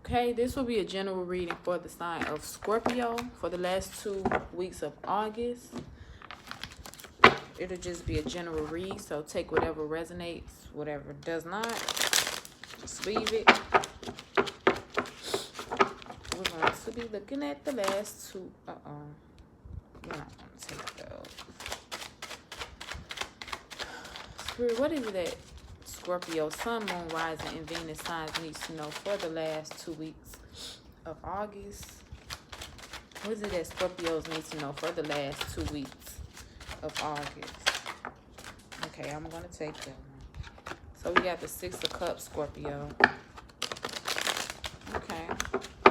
Okay, this will be a general reading for the sign of Scorpio for the last 2 weeks of August. It'll just be a general read, so take whatever resonates, whatever does not, just leave it. We're going to be looking at the last 2. We're not going to take those. Spirit, what is it that Scorpio, Sun, Moon, Rising, and Venus signs needs to know for the last 2 weeks of August? What is it that Scorpios need to know for the last 2 weeks of August? Okay, I'm going to take that one. So we got the 6 of Cups, Scorpio. Okay.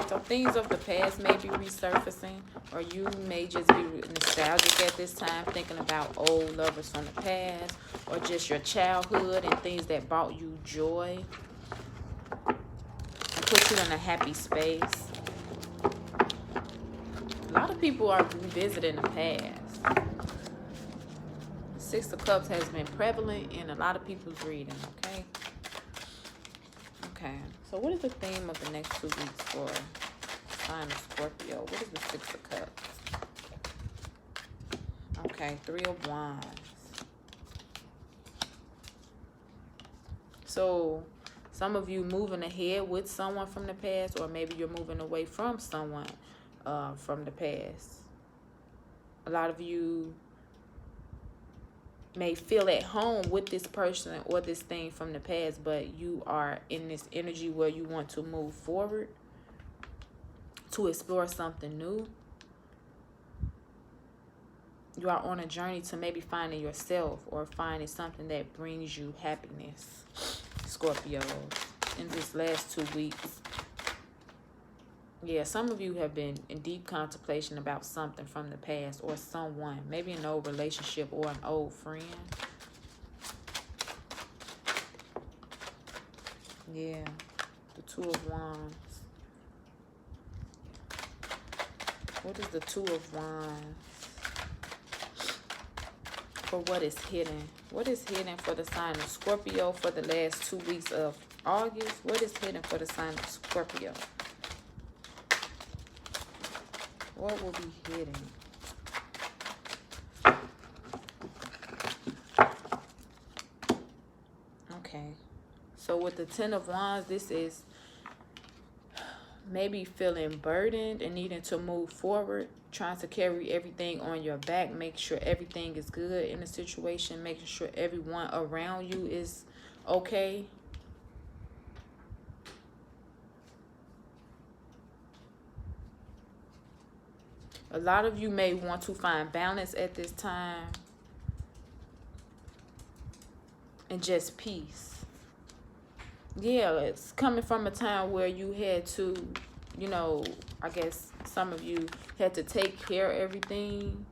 So things of the past may be resurfacing, or you may just be nostalgic at this time, thinking about old lovers from the past, or just your childhood and things that brought you joy and put you in a happy space. A lot of people are revisiting the past. 6 of Cups has been prevalent in a lot of people's reading, okay? Okay, so what is the theme of the next 2 weeks for sign of Scorpio? What is the 6 of Cups? Okay, 3 of Wands. So some of you moving ahead with someone from the past, or maybe you're moving away from someone from the past. A lot of you may feel at home with this person or this thing from the past, but you are in this energy where you want to move forward to explore something new. You are on a journey to maybe finding yourself or finding something that brings you happiness, Scorpio, in this last 2 weeks. Yeah, some of you have been in deep contemplation about something from the past or someone, maybe an old relationship or an old friend. Yeah, the 2 of Wands. What is the 2 of Wands? For what is hidden? What is hidden for the sign of Scorpio for the last 2 weeks of August? What is hidden for the sign of Scorpio? What will be hidden? Okay. So with the 10 of Wands, this is maybe feeling burdened and needing to move forward, trying to carry everything on your back, make sure everything is good in the situation, making sure everyone around you is okay. A lot of you may want to find balance at this time and just peace. Yeah, it's coming from a time where you had to, you know, I guess some of you had to take care of everything.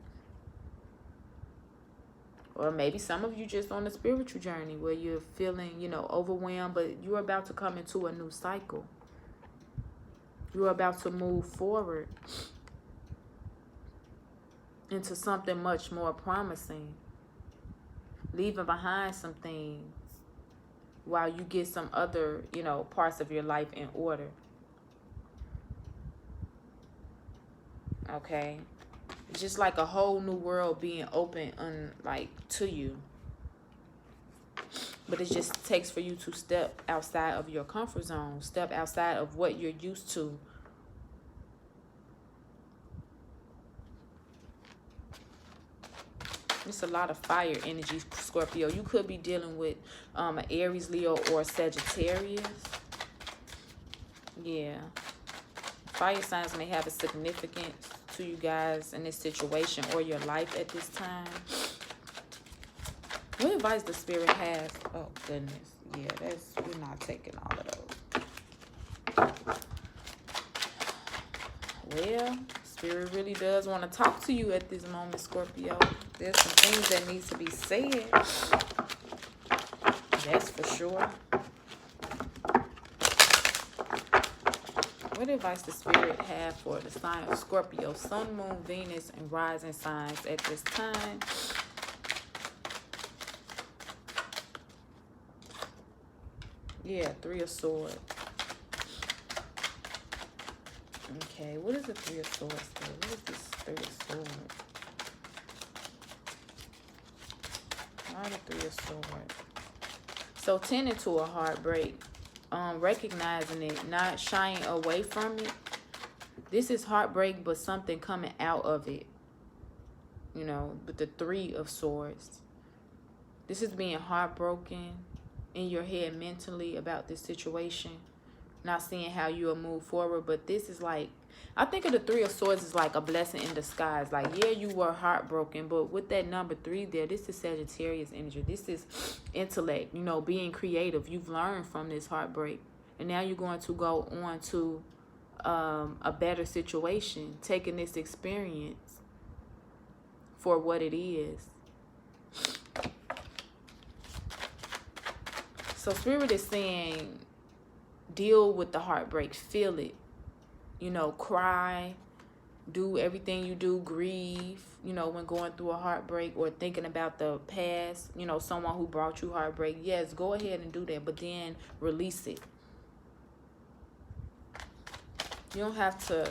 Or maybe some of you just on a spiritual journey where you're feeling, you know, overwhelmed, but you're about to come into a new cycle. You're about to move forward into something much more promising. Leaving behind some things while you get some other, you know, parts of your life in order. Okay? It's just like a whole new world being open to you. But it just takes for you to step outside of your comfort zone. Step outside of what you're used to. It's a lot of fire energy, Scorpio. You could be dealing with an Aries, Leo, or Sagittarius. Yeah. Fire signs may have a significance to you guys in this situation or your life at this time. What advice the Spirit has? Oh, goodness. Yeah, we're not taking all of those. Well, Spirit really does want to talk to you at this moment, Scorpio. There's some things that need to be said. That's for sure. What advice the Spirit have for the sign of Scorpio, Sun, Moon, Venus, and rising signs at this time? Yeah, 3 of Swords. Okay, what is the Three of Swords though? What is this Three of Swords? Why the Three of Swords? So tending to a heartbreak, recognizing it, not shying away from it. This is heartbreak, but something coming out of it. You know, with the Three of Swords. This is being heartbroken in your head mentally about this situation. Not seeing how you'll move forward. But this is like, I think of the Three of Swords as like a blessing in disguise. Like, yeah, you were heartbroken, but with that number 3 there, this is Sagittarius energy. This is intellect, you know, being creative. You've learned from this heartbreak. And now you're going to go on to a better situation, taking this experience for what it is. So Spirit is saying, deal with the heartbreak, feel it, you know, cry, do everything you do, grieve, you know, when going through a heartbreak or thinking about the past, you know, someone who brought you heartbreak. Yes, go ahead and do that, but then release it. You don't have to,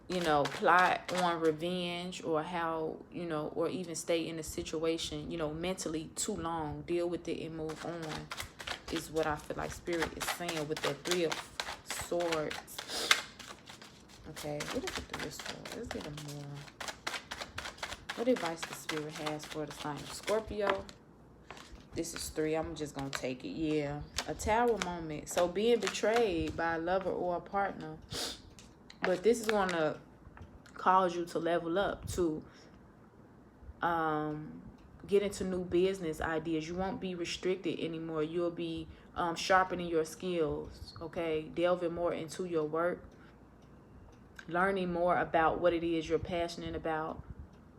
you know, plot on revenge or how, you know, or even stay in a situation, you know, mentally too long. Deal with it and move on is what I feel like Spirit is saying with that Three of Swords. Okay, what is the Three of Swords? Let's get a more. What advice the Spirit has for the sign of Scorpio? This is 3. I'm just going to take it. Yeah. A Tower moment. So being betrayed by a lover or a partner. But this is going to cause you to level up, to get into new business ideas. You won't be restricted anymore. You'll be sharpening your skills, okay? Delving more into your work. Learning more about what it is you're passionate about.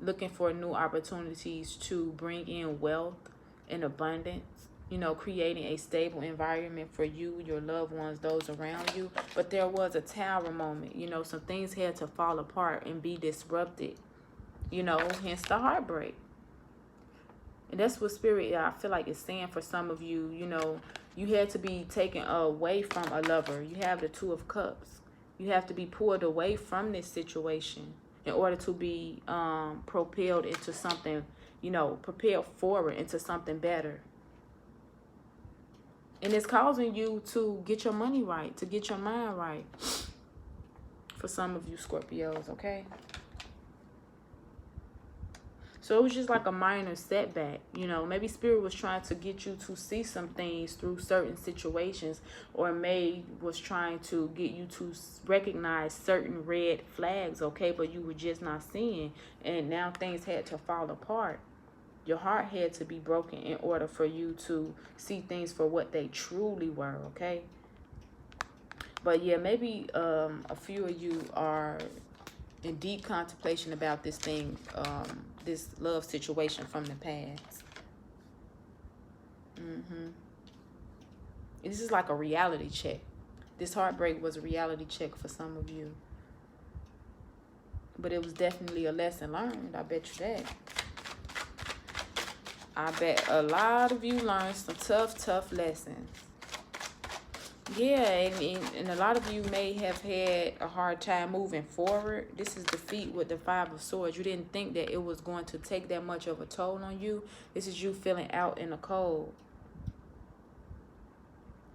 Looking for new opportunities to bring in wealth and abundance. You know, creating a stable environment for you, your loved ones, those around you. But there was a Tower moment. You know, some things had to fall apart and be disrupted. You know, hence the heartbreak. And that's what Spirit, I feel like, is saying for some of you. You know, you had to be taken away from a lover. You have the Two of Cups. You have to be pulled away from this situation in order to be propelled into something, you know, propelled forward into something better. And it's causing you to get your money right, to get your mind right. For some of you Scorpios, okay? So it was just like a minor setback, you know. Maybe Spirit was trying to get you to see some things through certain situations, or was trying to get you to recognize certain red flags, okay, but you were just not seeing. And now things had to fall apart. Your heart had to be broken in order for you to see things for what they truly were, okay? But yeah, maybe a few of you are in deep contemplation about this thing, this love situation from the past. This is like a reality check. This heartbreak was a reality check for some of you. But it was definitely a lesson learned. I bet you that. I bet a lot of you learned some tough lessons. Yeah, and a lot of you may have had a hard time moving forward. This is defeat with the Five of Swords. You didn't think that it was going to take that much of a toll on you. This is you feeling out in the cold.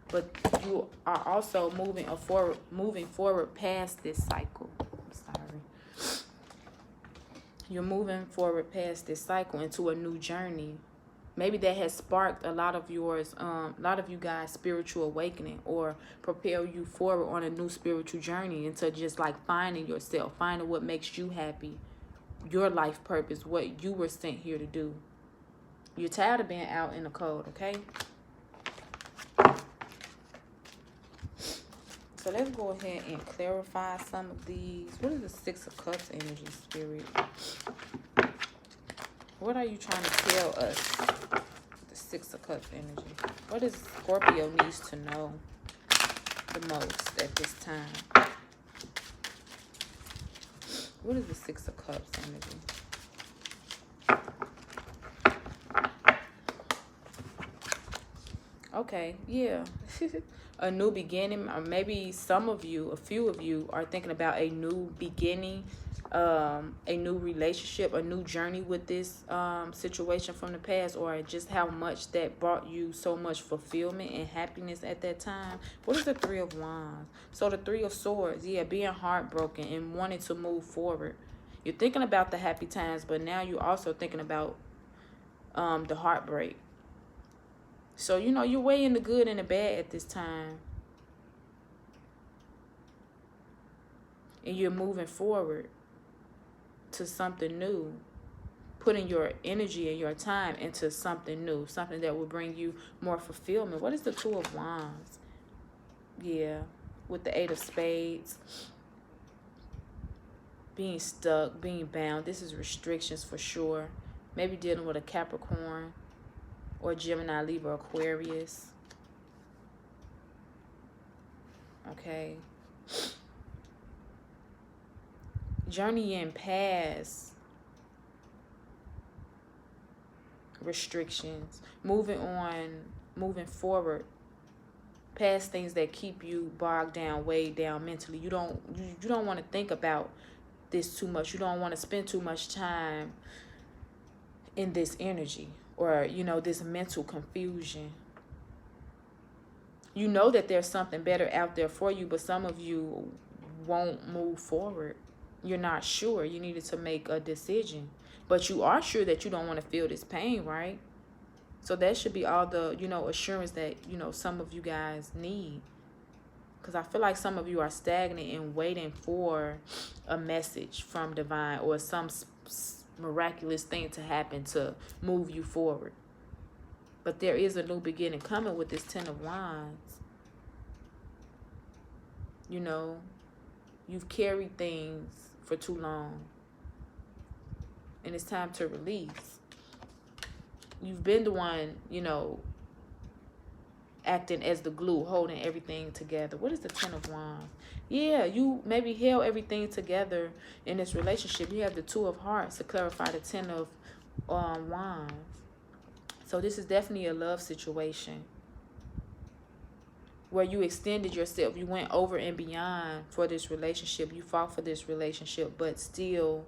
But you are also moving forward past this cycle. I'm sorry. You're moving forward past this cycle into a new journey. Maybe that has sparked a lot of you guys' spiritual awakening, or propel you forward on a new spiritual journey into just like finding yourself, finding what makes you happy, your life purpose, what you were sent here to do. You're tired of being out in the cold, okay? So let's go ahead and clarify some of these. What is the Six of Cups energy, Spirit? What are you trying to tell us? The Six of Cups energy. What does Scorpio needs to know the most at this time? What is the Six of Cups energy? Okay, yeah. a new beginning, or maybe some of you, a few of you, are thinking about a new beginning, a new relationship, a new journey with this situation from the past, or just how much that brought you so much fulfillment and happiness at that time. What is the Three of Wands? So the Three of Swords, yeah, being heartbroken and wanting to move forward. You're thinking about the happy times, but now you're also thinking about the heartbreak. So, you know, you're weighing the good and the bad at this time. And you're moving forward to something new. Putting your energy and your time into something new. Something that will bring you more fulfillment. What is the Two of Wands? Yeah. With the Eight of Spades. Being stuck, being bound. This is restrictions for sure. Maybe dealing with a Capricorn. Or Gemini, Libra, Aquarius. Okay. Journeying past restrictions. Moving on, moving forward. Past things that keep you bogged down, weighed down mentally. You don't want to think about this too much. You don't want to spend too much time in this energy. Or, you know, this mental confusion. You know that there's something better out there for you, but some of you won't move forward. You're not sure. You needed to make a decision. But you are sure that you don't want to feel this pain, right? So that should be all the, you know, assurance that, you know, some of you guys need. Because I feel like some of you are stagnant and waiting for a message from divine or some miraculous thing to happen to move you forward. But there is a new beginning coming with this Ten of Wands. You know, you've carried things for too long. And it's time to release. You've been the one, you know, acting as the glue, holding everything together. What is the Ten of Wands? Yeah, you maybe held everything together in this relationship. You have the Two of Hearts to clarify the Ten of Wands. So this is definitely a love situation where you extended yourself. You went over and beyond for this relationship. You fought for this relationship, but still,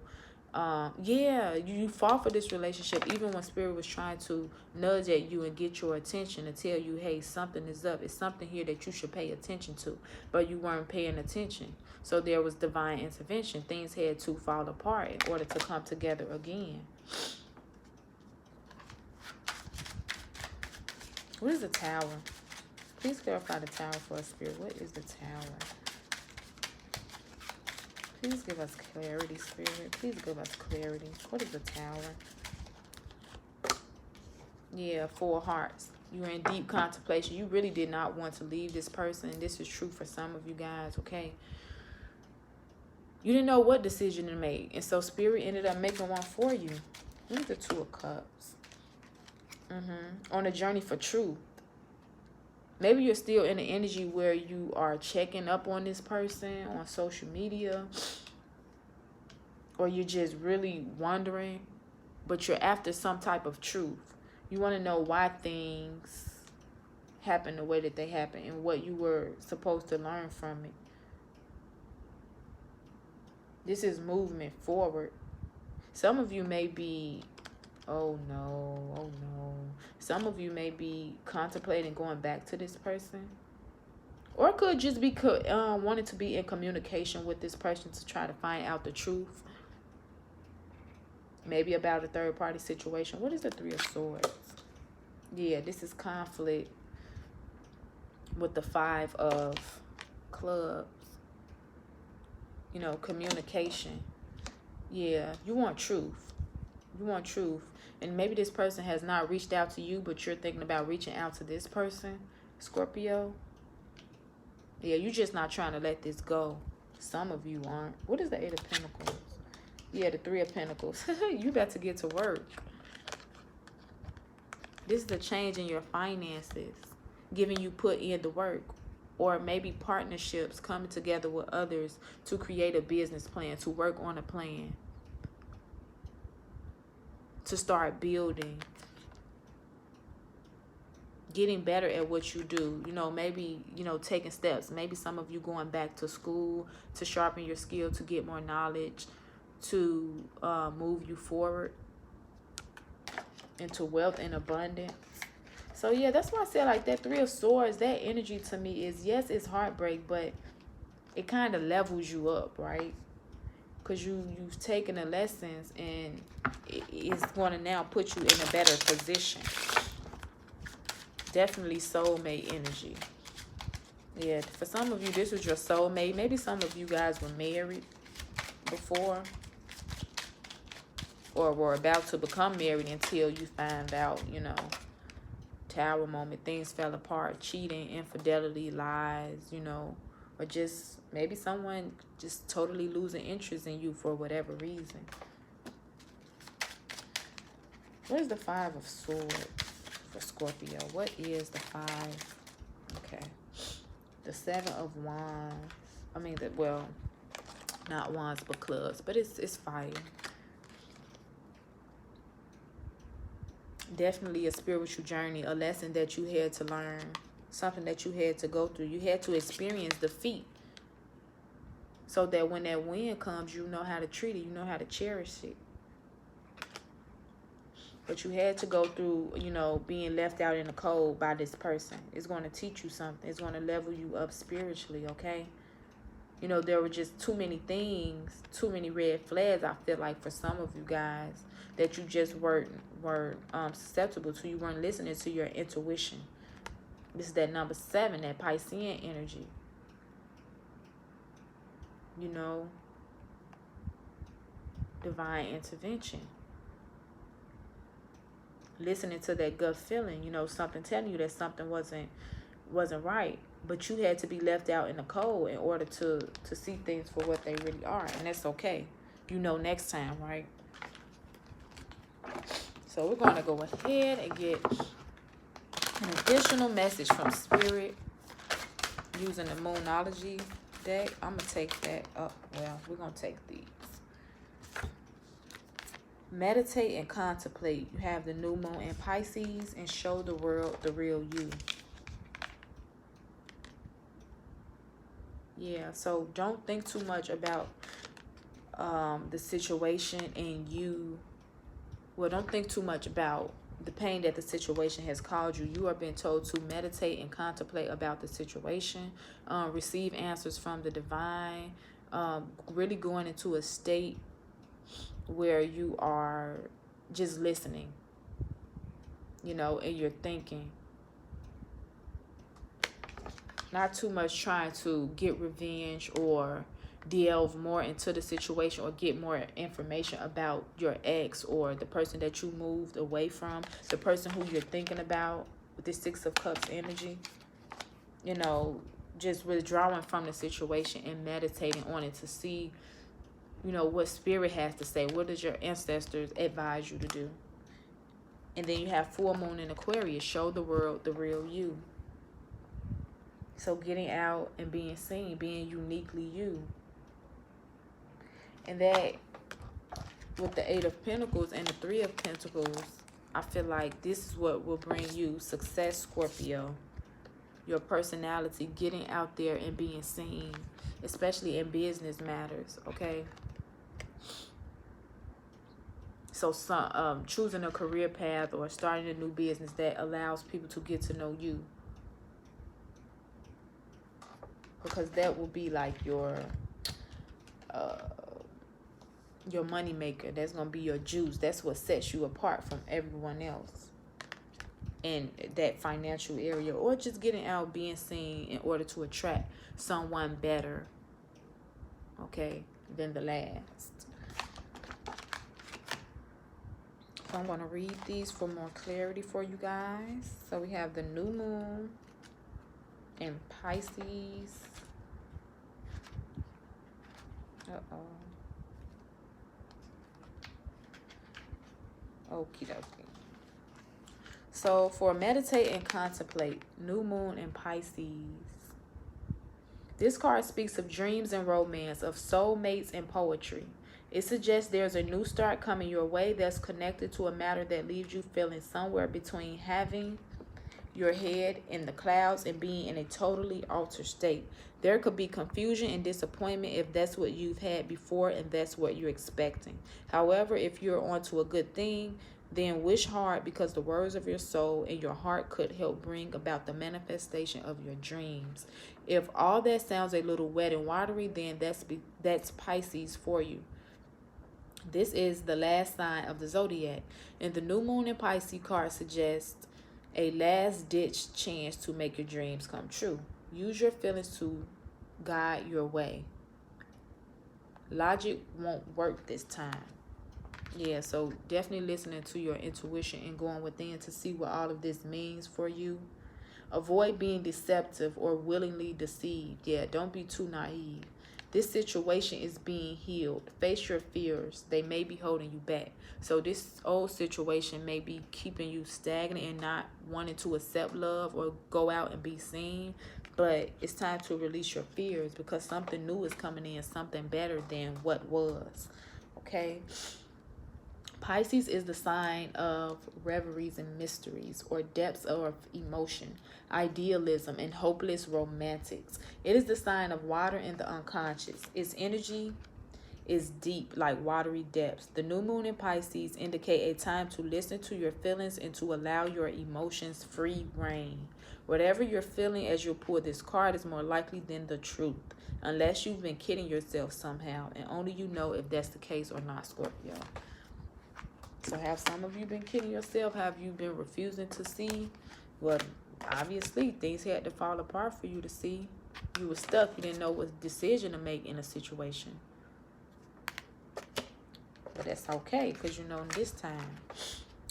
yeah, you fought for this relationship even when Spirit was trying to nudge at you and get your attention and tell you, hey, something is up. It's something here that you should pay attention to, but you weren't paying attention. So there was divine intervention. Things had to fall apart in order to come together again. What is the Tower? Please clarify the Tower for us, Spirit. What is the Tower? Please give us clarity, Spirit. Please give us clarity. What is the Tower? Yeah, Four of Hearts. You were in deep contemplation. You really did not want to leave this person. This is true for some of you guys, okay? You didn't know what decision to make. And so Spirit ended up making one for you. What is the Two of Cups? On a journey for truth. Maybe you're still in the energy where you are checking up on this person on social media. Or you're just really wondering. But you're after some type of truth. You want to know why things happen the way that they happen. And what you were supposed to learn from it. This is movement forward. Some of you may be... Oh no. Some of you may be contemplating going back to this person. Or it could just be wanting to be in communication with this person to try to find out the truth. Maybe about a third party situation. What is the Three of Swords? Yeah, this is conflict with the Five of Clubs. You know, communication. Yeah, you want truth. You want truth. And maybe this person has not reached out to you, but you're thinking about reaching out to this person, Scorpio. Yeah, you're just not trying to let this go. Some of you aren't. What is the Eight of Pentacles? Yeah, the Three of Pentacles. You got to get to work. This is a change in your finances, giving you put in the work. Or maybe partnerships coming together with others to create a business plan, to work on a plan. To start building. getting better at what you do. You know, maybe, you know, taking steps. Maybe some of you going back to school to sharpen your skill, to get more knowledge, to move you forward into wealth and abundance. So yeah, that's why I said, like, that Three of Swords, that energy to me is, yes, it's heartbreak, but it kind of levels you up, right? Because you've taken the lessons, and it's going to now put you in a better position. Definitely soulmate energy. Yeah, for some of you, this was your soulmate. Maybe some of you guys were married before, or were about to become married until you find out, you know, Tower moment, things fell apart, cheating, infidelity, lies, you know, or just maybe someone just totally losing interest in you for whatever reason. What is the Five of Swords for Scorpio? What is the Five? Okay. The Seven of Wands. I mean, well, not wands, but clubs. But it's fire. Definitely a spiritual journey, a lesson that you had to learn, something that you had to go through. You had to experience defeat so that when that win comes, you know how to treat it, you know how to cherish it. But you had to go through, you know, being left out in the cold by this person. It's going to teach you something. It's going to level you up spiritually, okay? You know, there were just too many things, too many red flags, I feel like, for some of you guys, that you just weren't susceptible to. You weren't listening to your intuition. This is that number 7, that Piscean energy. You know, divine intervention. Listening to that gut feeling, you know, something telling you that something wasn't right. But you had to be left out in the cold in order to see things for what they really are. And that's okay. You know next time, right? So we're going to go ahead and get an additional message from Spirit using the Moonology deck. I'm going to take that up. Well, we're going to take these. Meditate and contemplate. You have the new moon in Pisces, and show the world the real you. Yeah, so don't think too much about the situation and you. Well, don't think too much about the pain that the situation has caused you. You are being told to meditate and contemplate about the situation. Receive answers from the divine. Really going into a state where you are just listening, you know, and you're thinking. Not too much trying to get revenge or delve more into the situation or get more information about your ex or the person that you moved away from, the person who you're thinking about with the Six of Cups energy. You know, just withdrawing from the situation and meditating on it to see, you know, what Spirit has to say. What does your ancestors advise you to do? And then you have full moon in Aquarius. Show the world the real you. So getting out and being seen, being uniquely you. And that, with the Eight of Pentacles and the Three of Pentacles, I feel like this is what will bring you success, Scorpio. Your personality, getting out there and being seen, especially in business matters, okay? So choosing a career path or starting a new business that allows people to get to know you. Because that will be like your money maker. That's going to be your juice. That's what sets you apart from everyone else in that financial area. Or just getting out, being seen in order to attract someone better, okay, than the last. So I'm going to read these for more clarity for you guys. So we have the new moon in Pisces. Okie dokie. So for meditate and contemplate, new moon in Pisces. This card speaks of dreams and romance, of soulmates and poetry. It suggests there's a new start coming your way that's connected to a matter that leaves you feeling somewhere between having your head in the clouds and being in a totally altered state. There could be confusion and disappointment if that's what you've had before and that's what you're expecting. However, if you're onto a good thing, then wish hard, because the words of your soul and your heart could help bring about the manifestation of your dreams. If all that sounds a little wet and watery, then that's Pisces for you. This is the last sign of the zodiac, and the new moon in Pisces card suggests a last-ditch chance to make your dreams come true. Use your feelings to guide your way. Logic won't work this time. Yeah, so definitely listening to your intuition and going within to see what all of this means for you. Avoid being deceptive or willingly deceived. Yeah, don't be too naive. This situation is being healed. Face your fears. They may be holding you back. So this old situation may be keeping you stagnant and not wanting to accept love or go out and be seen. But it's time to release your fears, because something new is coming in, something better than what was. Okay? Pisces is the sign of reveries and mysteries, or depths of emotion, idealism, and hopeless romantics. It is the sign of water in the unconscious. Its energy is deep, like watery depths. The new moon in Pisces indicate a time to listen to your feelings and to allow your emotions free reign. Whatever you're feeling as you pull this card is more likely than the truth, unless you've been kidding yourself somehow, and only you know if that's the case or not, Scorpio. So have some of you been kidding yourself? Have you been refusing to see? Well, obviously, things had to fall apart for you to see. You were stuck. You didn't know what decision to make in a situation. But that's okay, because you know this time.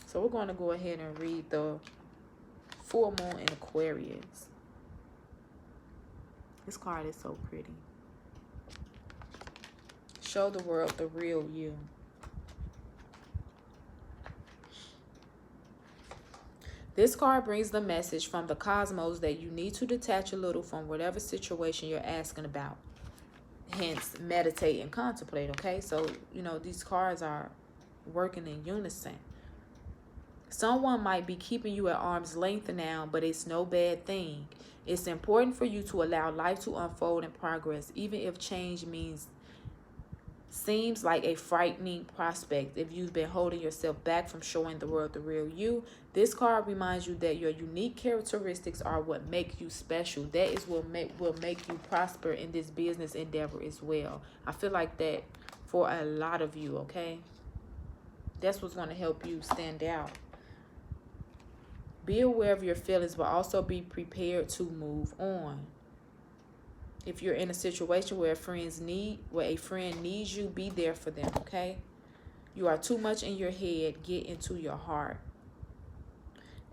So we're going to go ahead and read the full moon in Aquarius. This card is so pretty. Show the world the real you. This card brings the message from the cosmos that you need to detach a little from whatever situation you're asking about. Hence, meditate and contemplate, okay? So, you know, these cards are working in unison. Someone might be keeping you at arm's length now, but it's no bad thing. It's important for you to allow life to unfold and progress, even if change seems like a frightening prospect. If you've been holding yourself back from showing the world the real you, this card reminds you that your unique characteristics are what make you special. That is what will make you prosper in this business endeavor as well. I feel like that for a lot of you, okay? That's what's going to help you stand out. Be aware of your feelings, but also be prepared to move on. If you're in a situation where a friend needs you, be there for them, okay? You are too much in your head. Get into your heart.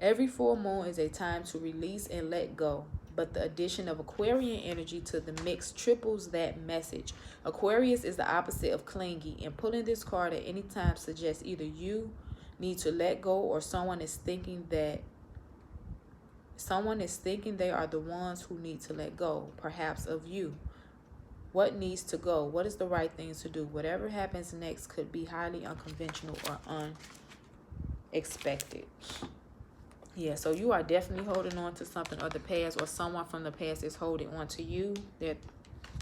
Every full moon is a time to release and let go, but the addition of Aquarian energy to the mix triples that message. Aquarius is the opposite of clingy, and pulling this card at any time suggests either you need to let go, or someone is thinking they are the ones who need to let go, perhaps of you. What needs to go? What is the right thing to do? Whatever happens next could be highly unconventional or unexpected. Yeah, so you are definitely holding on to something of the past, or someone from the past is holding on to you. They're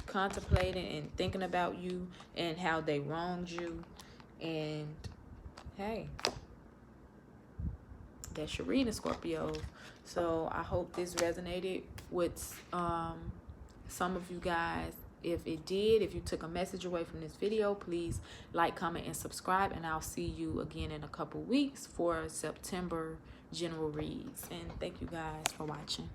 contemplating and thinking about you and how they wronged you. And hey, that's your reading, Scorpio. So I hope this resonated with some of you guys. If it did, if you took a message away from this video, please like, comment, and subscribe. And I'll see you again in a couple weeks for September general reads. And thank you guys for watching.